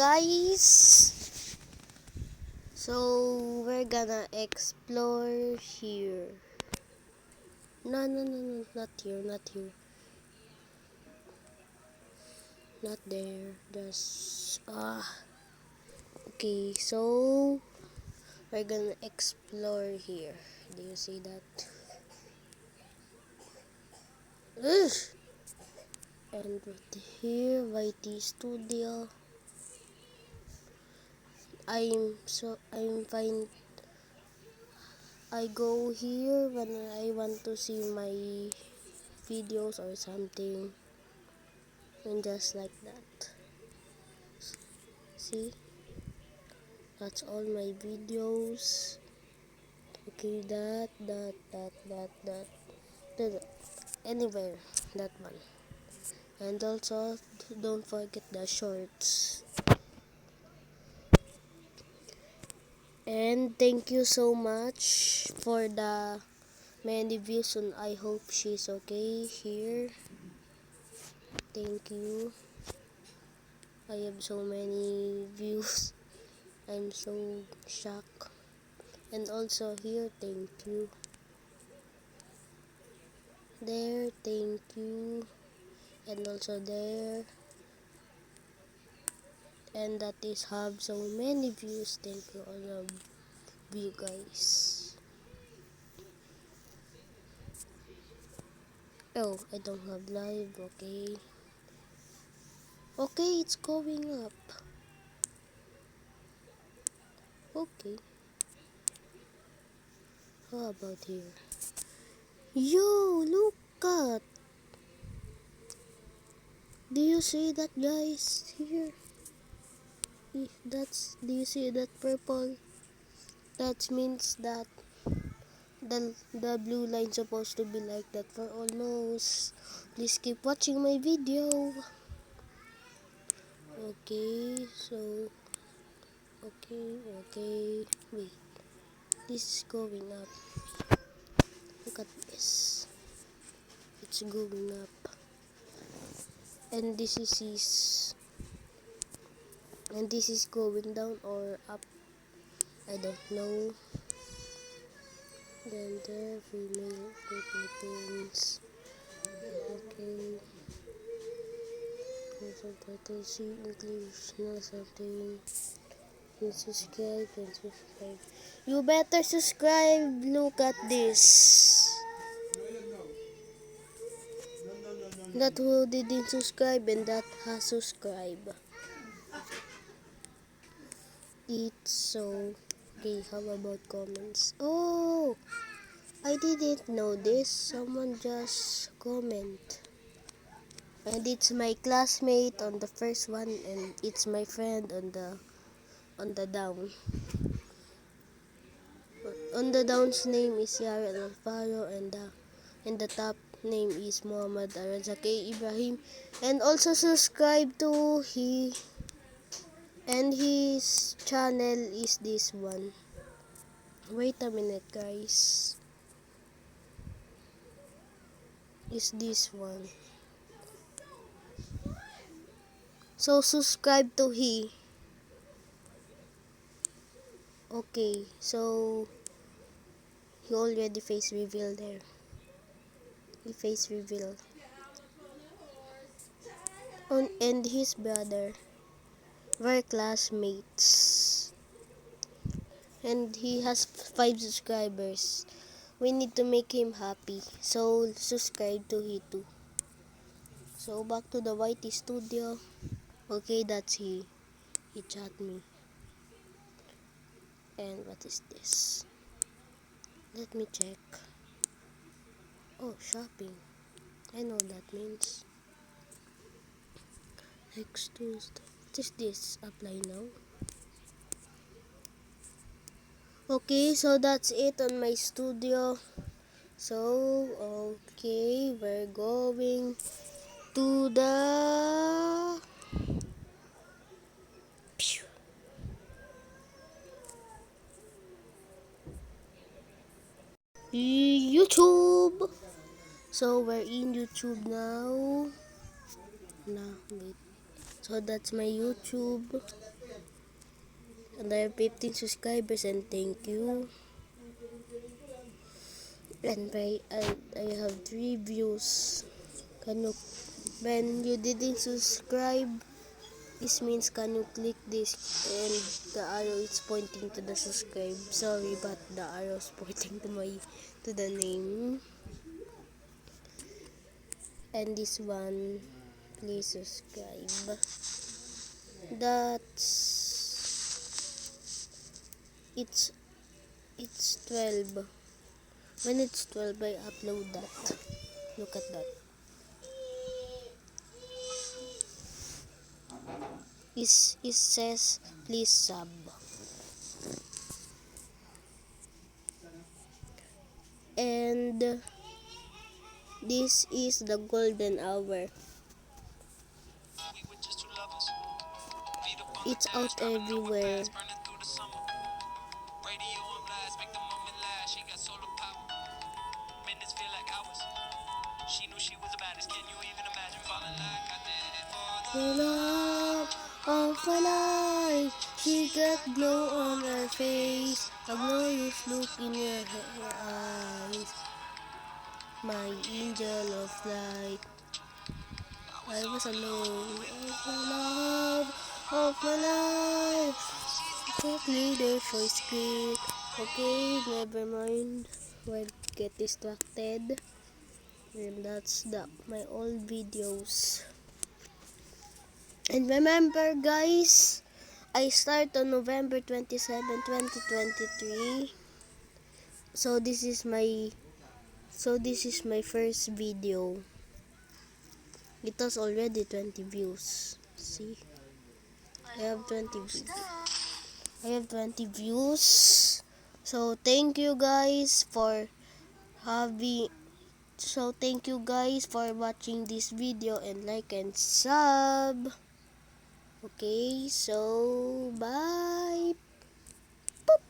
guys. So we're gonna explore here. No, not here, not here. Not there. Just okay, so we're gonna explore here. Do you see that? Ugh! And right here, YT Studio. I'm fine. I go here when I want to see my videos or something, and just like that. See, that's all my videos. Okay, that. Anywhere, that one. And also, don't forget the shorts. And thank you so much for the many views, and I hope she's okay here. Thank you. I have so many views. I'm so shocked. And also here, thank you. There, thank you. And also there. And that is have so many views. Thank you all of you guys. Oh, I don't have live. Okay. Okay, it's going up. Okay. How about here? Yo, look at. Do you see that, guys? Here. Do you see that purple? That means that the blue line supposed to be like that for almost. Please keep watching my video. Okay, so okay. Wait. This is going up. Look at this. It's going up. And this is going down or up. I don't know. Then there, female Philippines. Okay. Subtitle C English, no something. You subscribe and subscribe. You better subscribe. Look at this. That who didn't subscribe and that has subscribed. It's so okay. How about comments? Oh, I didn't know this. Someone just comment. And it's my classmate on the first one, and it's my friend on the down. On the down's name is Yara Alfaro, and the top name is Muhammad Arazake Ibrahim. And also subscribe to his channel is this one. Wait a minute, guys. Is this one. So subscribe to he. Okay, so he already face reveal there. He face reveal. And his brother were classmates. And he has 5 subscribers. We need to make him happy. So subscribe to he too. So back to the YT Studio. Okay, that's he. He chat me. And what is this? Let me check. Oh, shopping. I know that means. Next Tuesday. What is this? Apply now. Okay, so that's it on my studio. So, okay, we're going to the YouTube. So we're in YouTube now. Wait. So that's my YouTube. And I have 15 subscribers, and thank you. And I have 3 views. When you didn't subscribe, this means can you click this, and the arrow is pointing to the subscribe. Sorry, but the arrow is pointing to the name. And this one, please subscribe. It's 12. When it's 12, I upload that. Look at that. It says please sub. And this is the golden hour. It's out everywhere. The love of my life, she got glow on her face, a glorious look in her eyes. My angel of light, I was alone. The love of my life, exactly their choice great. Okay, never mind. We'll get distracted. And that's my old videos. And remember guys, I start on November 27, 2023. So this is my first video. It has already 20 views. See? I have 20 views. So thank you guys for watching this video, and like and sub. Okay, so bye. Boop.